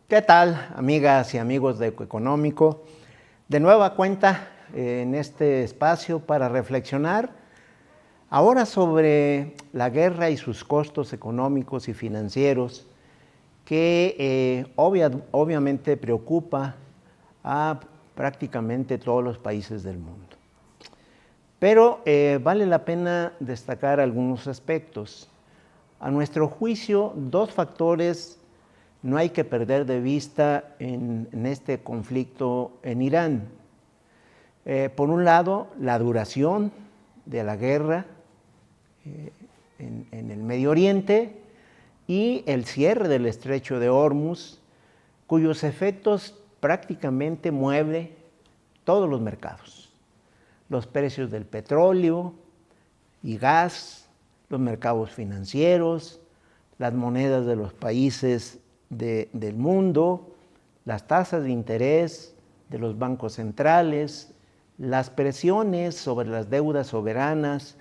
¿Qué tal, amigas y amigos de Ecoeconómico? De nueva cuenta en este espacio para reflexionar ahora sobre la guerra y sus costos económicos y financieros que obviamente preocupa a prácticamente todos los países del mundo. Pero vale la pena destacar algunos aspectos. A nuestro juicio, dos factores no hay que perder de vista en este conflicto en Irán. Por un lado, la duración de la guerra en el Medio Oriente y el cierre del estrecho de Hormuz, cuyos efectos prácticamente mueve todos los mercados. Los precios del petróleo y gas, los mercados financieros, las monedas de los países del mundo, las tasas de interés de los bancos centrales, las presiones sobre las deudas soberanas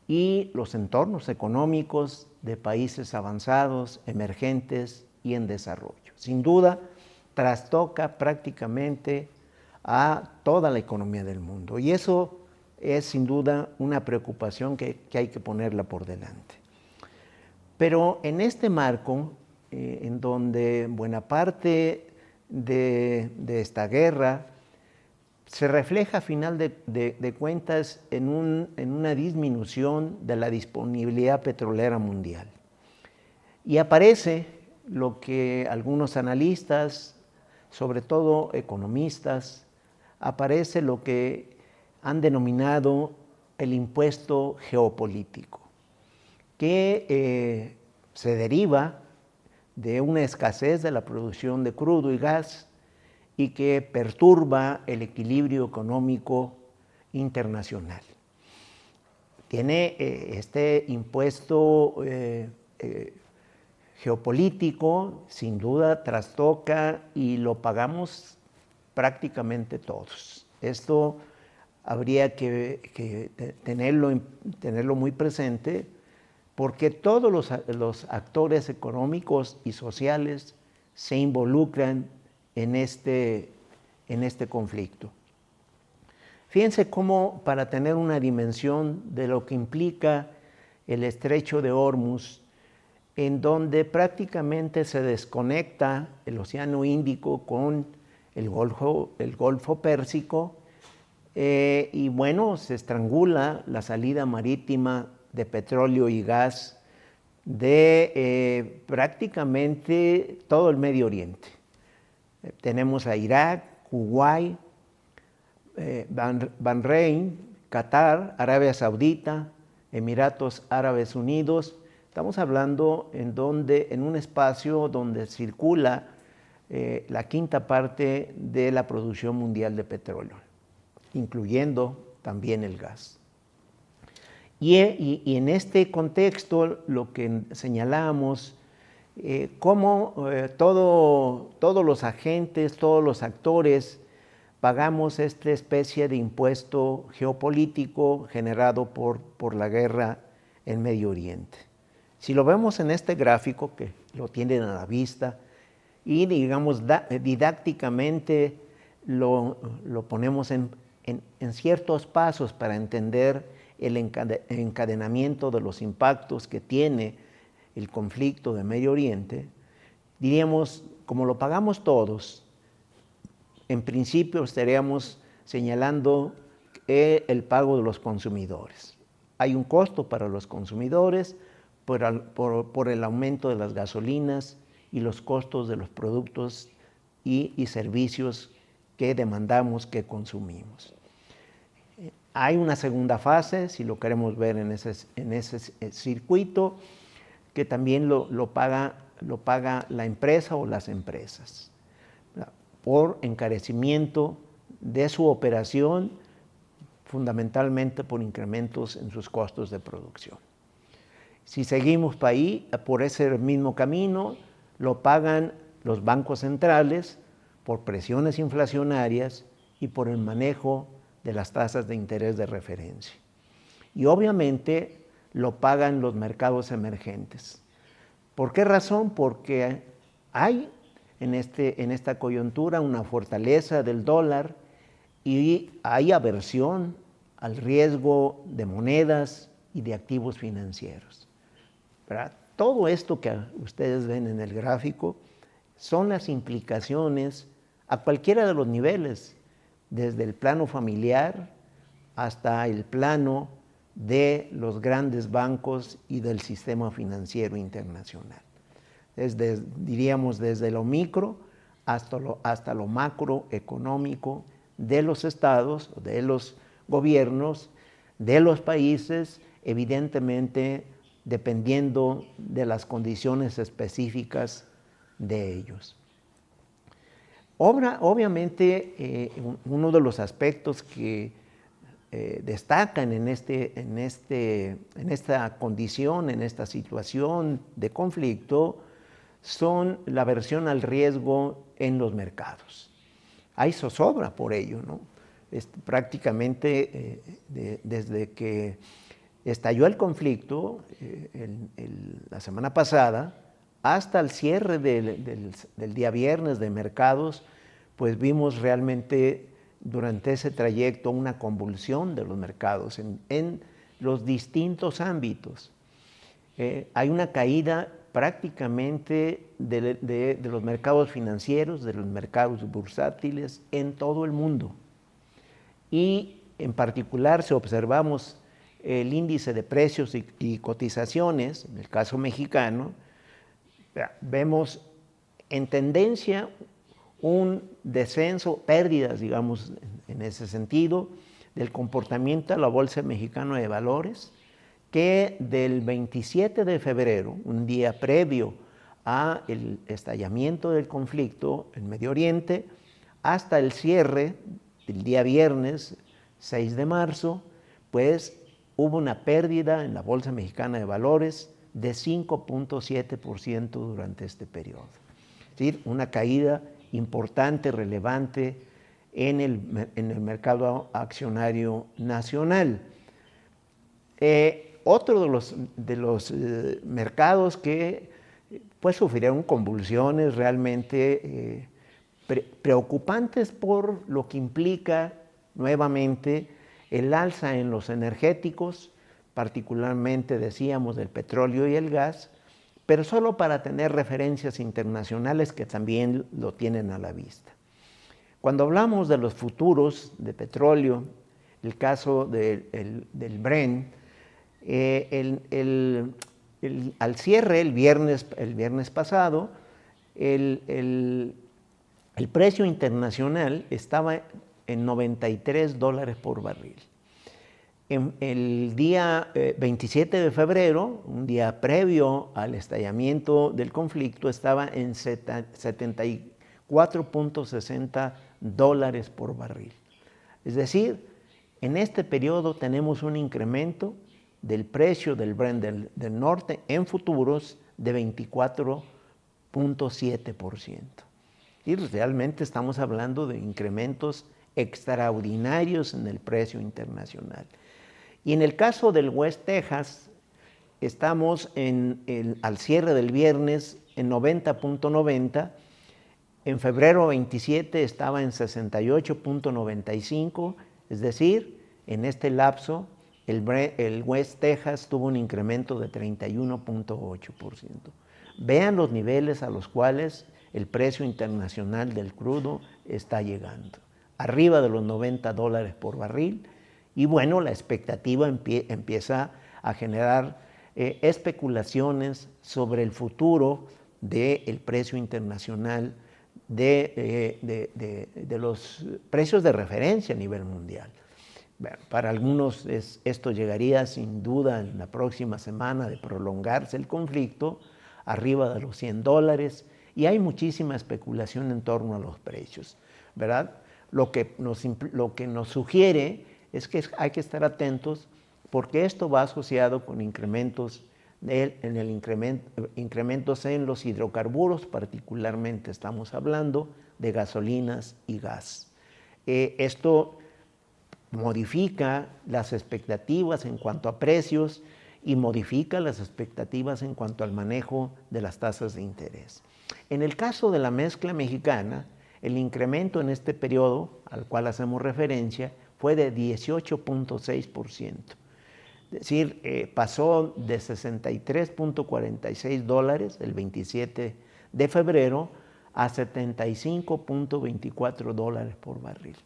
y los entornos económicos de países avanzados, emergentes y en desarrollo. Sin duda, trastoca prácticamente a toda la economía del mundo y eso es sin duda una preocupación que hay que ponerla por delante. Pero en este marco, en donde buena parte de esta guerra se refleja a final de cuentas en una disminución de la disponibilidad petrolera mundial. Y aparece lo que algunos analistas, sobre todo economistas, aparece lo que han denominado el impuesto geopolítico, que se deriva de una escasez de la producción de crudo y gas y que perturba el equilibrio económico internacional. Tiene este impuesto geopolítico, sin duda trastoca y lo pagamos prácticamente todos. Esto habría que tenerlo muy presente porque todos los actores económicos y sociales se involucran en este conflicto. Fíjense cómo, para tener una dimensión de lo que implica el estrecho de Hormuz, en donde prácticamente se desconecta el Océano Índico con el Golfo Pérsico, y bueno, se estrangula la salida marítima de petróleo y gas de prácticamente todo el Medio Oriente. Tenemos a Irak, Kuwait, Bahrein, Qatar, Arabia Saudita, Emiratos Árabes Unidos. Estamos hablando en un espacio donde circula la quinta parte de la producción mundial de petróleo, incluyendo también el gas. Y en este contexto lo que señalamos, cómo todos los agentes, todos los actores pagamos esta especie de impuesto geopolítico generado por la guerra en Medio Oriente. Si lo vemos en este gráfico, que lo tienen a la vista, y digamos didácticamente lo ponemos en ciertos pasos para entender el encadenamiento de los impactos que tiene el conflicto de Medio Oriente, diríamos, como lo pagamos todos, en principio estaríamos señalando el pago de los consumidores. Hay un costo para los consumidores por el aumento de las gasolinas y los costos de los productos y servicios que demandamos, que consumimos. Hay una segunda fase, si lo queremos ver en ese circuito, que también lo paga la empresa o las empresas por encarecimiento de su operación, fundamentalmente por incrementos en sus costos de producción. Si seguimos por ese mismo camino, lo pagan los bancos centrales por presiones inflacionarias y por el manejo de las tasas de interés de referencia. Y obviamente lo pagan los mercados emergentes. ¿Por qué razón? Porque hay en esta coyuntura, una fortaleza del dólar, y hay aversión al riesgo de monedas y de activos financieros, ¿verdad? Todo esto que ustedes ven en el gráfico son las implicaciones a cualquiera de los niveles, desde el plano familiar hasta el plano de los grandes bancos y del sistema financiero internacional. Diríamos desde lo micro hasta lo macroeconómico de los estados, de los gobiernos, de los países, evidentemente dependiendo de las condiciones específicas de ellos. Obviamente, uno de los aspectos que destacan en esta condición, en esta situación de conflicto, son la aversión al riesgo en los mercados. Hay zozobra por ello, ¿no? Prácticamente desde que estalló el conflicto la semana pasada, hasta el cierre del día viernes de mercados, pues vimos realmente durante ese trayecto una convulsión de los mercados en los distintos ámbitos. Hay una caída prácticamente de los mercados financieros, de los mercados bursátiles en todo el mundo. Y en particular, si observamos el índice de precios y cotizaciones, en el caso mexicano, vemos en tendencia un descenso, pérdidas, digamos, en ese sentido, del comportamiento de la Bolsa Mexicana de Valores, que del 27 de febrero, un día previo al estallamiento del conflicto en Medio Oriente, hasta el cierre del día viernes 6 de marzo, pues hubo una pérdida en la Bolsa Mexicana de Valores de 5.7% durante este periodo. Es decir, una caída importante, relevante en el mercado accionario nacional. Otro de los mercados que pues sufrieron convulsiones realmente preocupantes por lo que implica nuevamente el alza en los energéticos, particularmente decíamos del petróleo y el gas, pero solo para tener referencias internacionales que también lo tienen a la vista. Cuando hablamos de los futuros de petróleo, el caso del Brent, al cierre el viernes pasado, el precio internacional estaba en $93 por barril. El día 27 de febrero, un día previo al estallamiento del conflicto, estaba en $74.60 por barril. Es decir, en este periodo tenemos un incremento del precio del Brent del norte en futuros de 24.7%. Y realmente estamos hablando de incrementos extraordinarios en el precio internacional. Y en el caso del West Texas, estamos al cierre del viernes en 90.90, en febrero 27 estaba en 68.95, es decir, en este lapso el West Texas tuvo un incremento de 31.8%. Vean los niveles a los cuales el precio internacional del crudo está llegando, arriba de los $90 por barril, y bueno, la expectativa empieza a generar especulaciones sobre el futuro del precio internacional de los precios de referencia a nivel mundial. Bueno, para algunos esto llegaría sin duda en la próxima semana de prolongarse el conflicto arriba de los $100, y hay muchísima especulación en torno a los precios, ¿verdad? Lo que nos sugiere es que hay que estar atentos, porque esto va asociado con incrementos incrementos en los hidrocarburos, particularmente estamos hablando de gasolinas y gas. Esto modifica las expectativas en cuanto a precios y modifica las expectativas en cuanto al manejo de las tasas de interés. En el caso de la mezcla mexicana, el incremento en este periodo al cual hacemos referencia fue de 18.6%. Es decir, pasó de $63.46 el 27 de febrero a $75.24 por barril.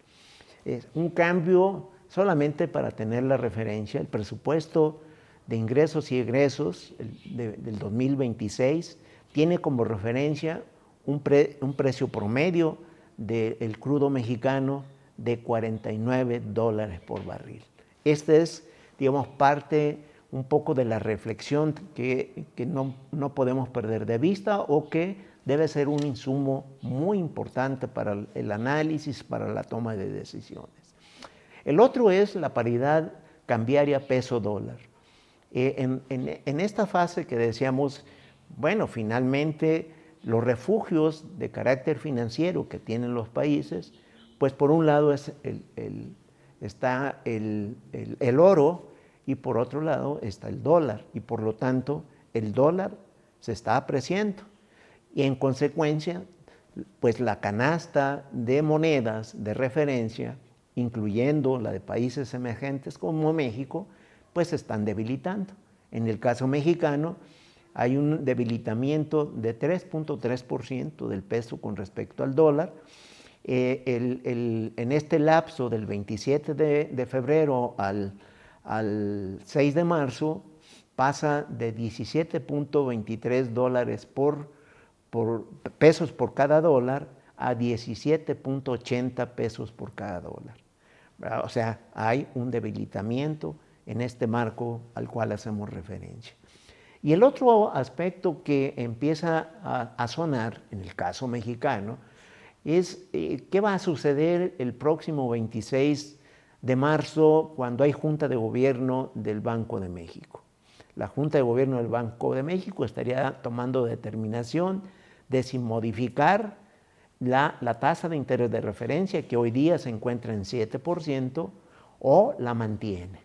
Es un cambio solamente para tener la referencia. El presupuesto de ingresos y egresos del 2026 tiene como referencia un precio promedio del crudo mexicano de $49 por barril. Esta es, digamos, parte un poco de la reflexión que no podemos perder de vista, o que debe ser un insumo muy importante para el análisis, para la toma de decisiones. El otro es la paridad cambiaria peso-dólar. En esta fase que decíamos, bueno, finalmente los refugios de carácter financiero que tienen los países, pues por un lado está el oro, y por otro lado está el dólar, y por lo tanto el dólar se está apreciando, y en consecuencia pues la canasta de monedas de referencia, incluyendo la de países emergentes como México, pues se están debilitando. En el caso mexicano hay un debilitamiento de 3.3% del peso con respecto al dólar. En este lapso del 27 de febrero al 6 de marzo pasa de 17.23 dólares pesos por cada dólar a 17.80 pesos por cada dólar. O sea, hay un debilitamiento en este marco al cual hacemos referencia. Y el otro aspecto que empieza a sonar en el caso mexicano es qué va a suceder el próximo 26 de marzo, cuando hay Junta de Gobierno del Banco de México. La Junta de Gobierno del Banco de México estaría tomando determinación de si modificar la tasa de interés de referencia, que hoy día se encuentra en 7%, o la mantiene.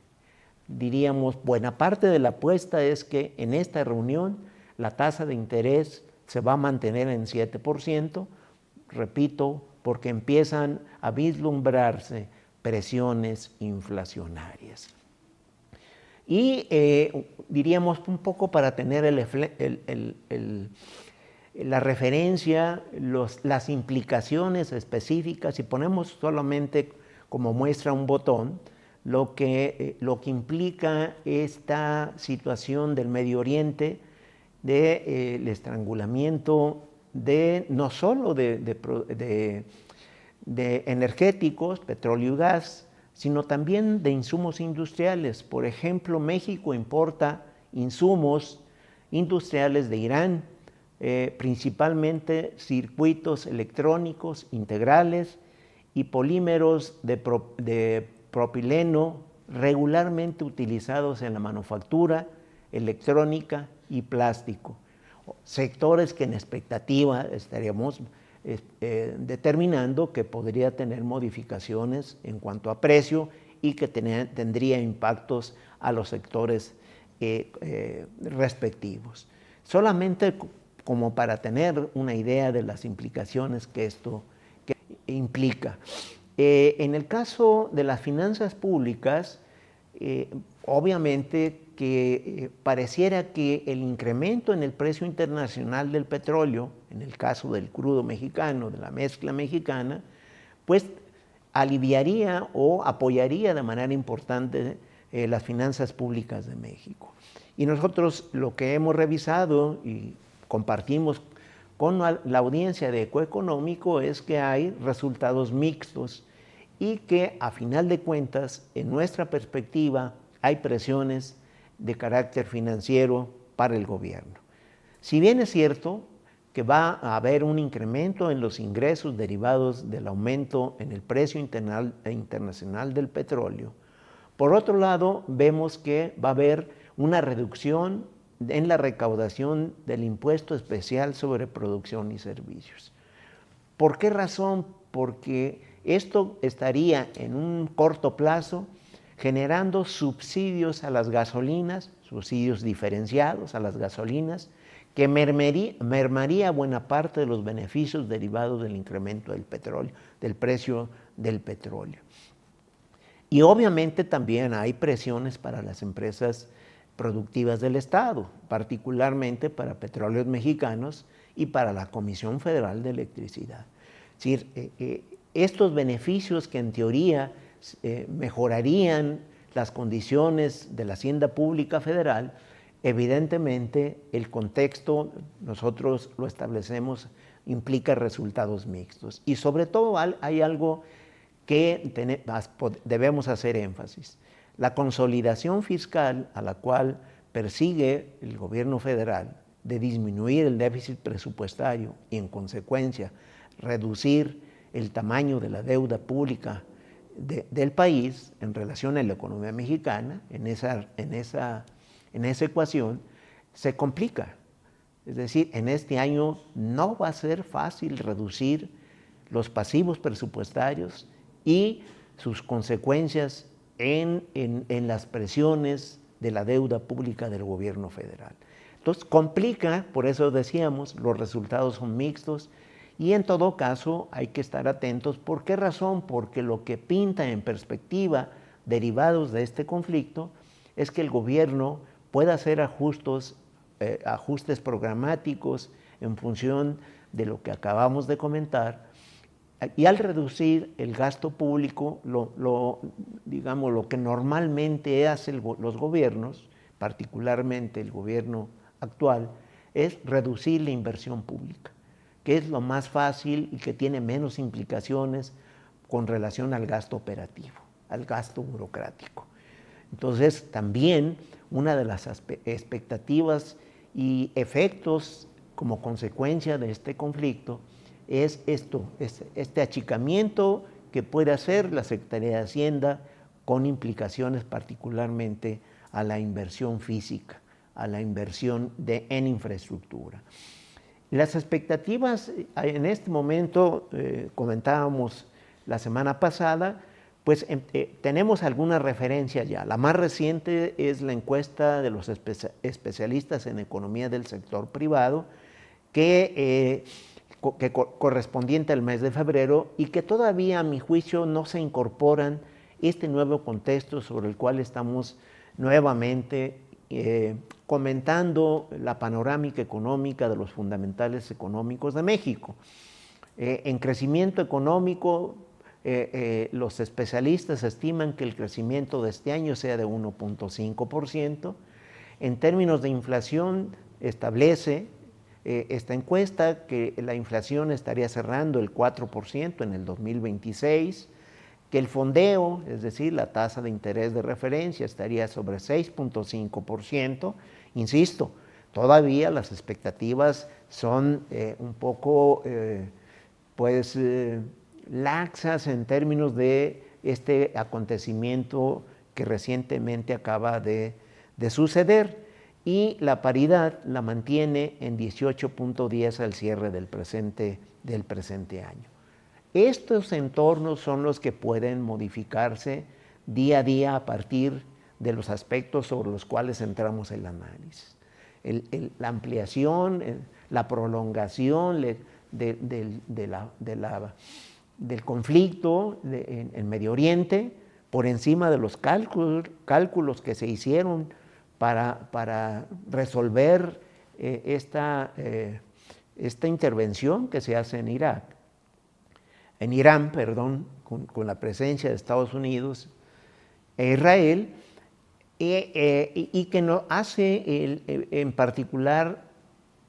Diríamos, buena parte de la apuesta es que en esta reunión la tasa de interés se va a mantener en 7%, repito, porque empiezan a vislumbrarse presiones inflacionarias. Y diríamos, un poco para tener la referencia, las implicaciones específicas, y ponemos solamente como muestra un botón, lo que implica esta situación del Medio Oriente, del estrangulamiento no solo de energéticos, petróleo y gas, sino también de insumos industriales. Por ejemplo, México importa insumos industriales de Irán, principalmente circuitos electrónicos integrales y polímeros de propileno regularmente utilizados en la manufactura, electrónica y plástico. Sectores que en expectativa estaríamos determinando que podría tener modificaciones en cuanto a precio y que tendría impactos a los sectores respectivos. Solamente como para tener una idea de las implicaciones que esto implica. En el caso de las finanzas públicas, obviamente que pareciera que el incremento en el precio internacional del petróleo, en el caso del crudo mexicano, de la mezcla mexicana, pues aliviaría o apoyaría de manera importante las finanzas públicas de México. Y nosotros lo que hemos revisado y compartimos con la audiencia de Ecoeconómico es que hay resultados mixtos y que a final de cuentas, en nuestra perspectiva, hay presiones de carácter financiero para el gobierno. Si bien es cierto que va a haber un incremento en los ingresos derivados del aumento en el precio internacional del petróleo, por otro lado vemos que va a haber una reducción en la recaudación del impuesto especial sobre producción y servicios. ¿Por qué razón? Porque esto estaría en un corto plazo generando subsidios a las gasolinas, subsidios diferenciados a las gasolinas, que mermaría buena parte de los beneficios derivados del incremento del petróleo, del precio del petróleo. Y obviamente también hay presiones para las empresas productivas del Estado, particularmente para Petróleos Mexicanos y para la Comisión Federal de Electricidad. Es decir, estos beneficios que en teoría mejorarían las condiciones de la hacienda pública federal, evidentemente el contexto, nosotros lo establecemos, implica resultados mixtos. Y sobre todo hay algo que debemos hacer énfasis. La consolidación fiscal a la cual persigue el gobierno federal de disminuir el déficit presupuestario y en consecuencia reducir el tamaño de la deuda pública del país en relación a la economía mexicana, en esa ecuación, se complica. Es decir, en este año no va a ser fácil reducir los pasivos presupuestarios y sus consecuencias en las presiones de la deuda pública del gobierno federal. Entonces complica, por eso decíamos, los resultados son mixtos y en todo caso hay que estar atentos. ¿Por qué razón? Porque lo que pinta en perspectiva derivados de este conflicto es que el gobierno pueda hacer ajustes programáticos en función de lo que acabamos de comentar. Y al reducir el gasto público, digamos, lo que normalmente hacen los gobiernos, particularmente el gobierno actual, es reducir la inversión pública, que es lo más fácil y que tiene menos implicaciones con relación al gasto operativo, al gasto burocrático. Entonces, también una de las expectativas y efectos como consecuencia de este conflicto es este achicamiento que puede hacer la Secretaría de Hacienda con implicaciones particularmente a la inversión física, a la inversión en infraestructura. Las expectativas en este momento, comentábamos la semana pasada, pues tenemos algunas referencias ya. La más reciente es la encuesta de los especialistas en economía del sector privado, que correspondiente al mes de febrero y que todavía a mi juicio no se incorporan este nuevo contexto sobre el cual estamos nuevamente comentando la panorámica económica de los fundamentales económicos de México. En crecimiento económico, los especialistas estiman que el crecimiento de este año sea de 1.5%. En términos de inflación, establece esta encuesta que la inflación estaría cerrando el 4% en el 2026, que el fondeo, es decir, la tasa de interés de referencia, estaría sobre 6.5%. Insisto, todavía las expectativas son un poco laxas en términos de este acontecimiento que recientemente acaba de suceder. Y la paridad la mantiene en 18.10 al cierre del presente año. Estos entornos son los que pueden modificarse día a día a partir de los aspectos sobre los cuales centramos el análisis. La ampliación, la prolongación del conflicto en Medio Oriente, por encima de los cálculos que se hicieron para resolver esta intervención que se hace en Irán, con la presencia de Estados Unidos e Israel, y que nos hace en particular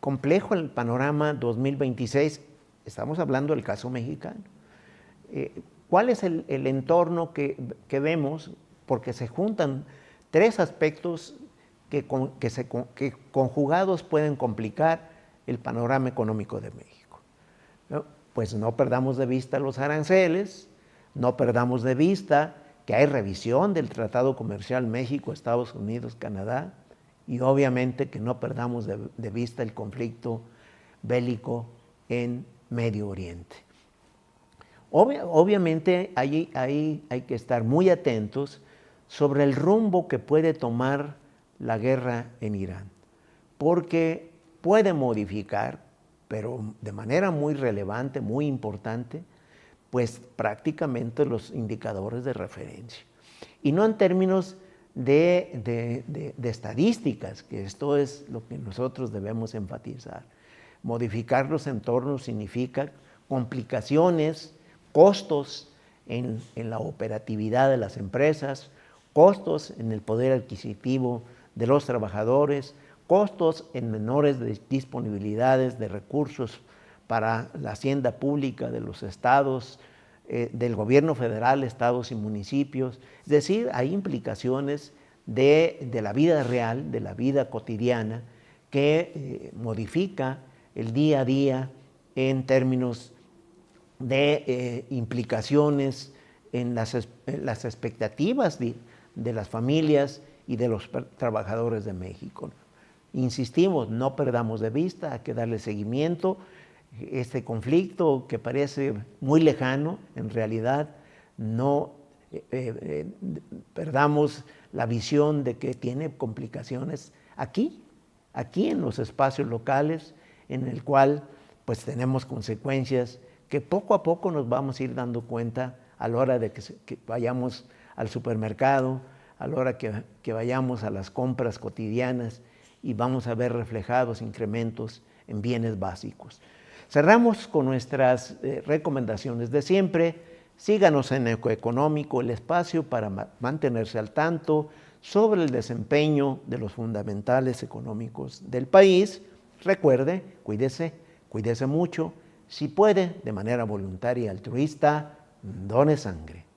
complejo el panorama 2026. Estamos hablando del caso mexicano. ¿Cuál es el entorno que vemos? Porque se juntan tres aspectos que conjugados pueden complicar el panorama económico de México, ¿no? Pues no perdamos de vista los aranceles, no perdamos de vista que hay revisión del Tratado Comercial México, Estados Unidos, Canadá, y obviamente que no perdamos de vista el conflicto bélico en Medio Oriente. Obviamente hay que estar muy atentos sobre el rumbo que puede tomar la guerra en Irán, porque puede modificar, pero de manera muy relevante, muy importante, pues prácticamente los indicadores de referencia. Y no en términos de estadísticas, que esto es lo que nosotros debemos enfatizar. Modificar los entornos significa complicaciones, costos en la operatividad de las empresas, costos en el poder adquisitivo de los trabajadores, costos en menores disponibilidades de recursos para la hacienda pública de los estados, del gobierno federal, estados y municipios. Es decir, hay implicaciones de la vida real, de la vida cotidiana, que modifica el día a día en términos de implicaciones en las expectativas de las familias y de los trabajadores de México. Insistimos, no perdamos de vista, hay que darle seguimiento. Este conflicto que parece muy lejano, en realidad no perdamos la visión de que tiene complicaciones aquí en los espacios locales, en el cual pues tenemos consecuencias que poco a poco nos vamos a ir dando cuenta a la hora de que vayamos al supermercado, a la hora que vayamos a las compras cotidianas y vamos a ver reflejados incrementos en bienes básicos. Cerramos con nuestras recomendaciones de siempre. Síganos en Ecoeconómico, el espacio para mantenerse al tanto sobre el desempeño de los fundamentales económicos del país. Recuerde, cuídese mucho. Si puede, de manera voluntaria y altruista, done sangre.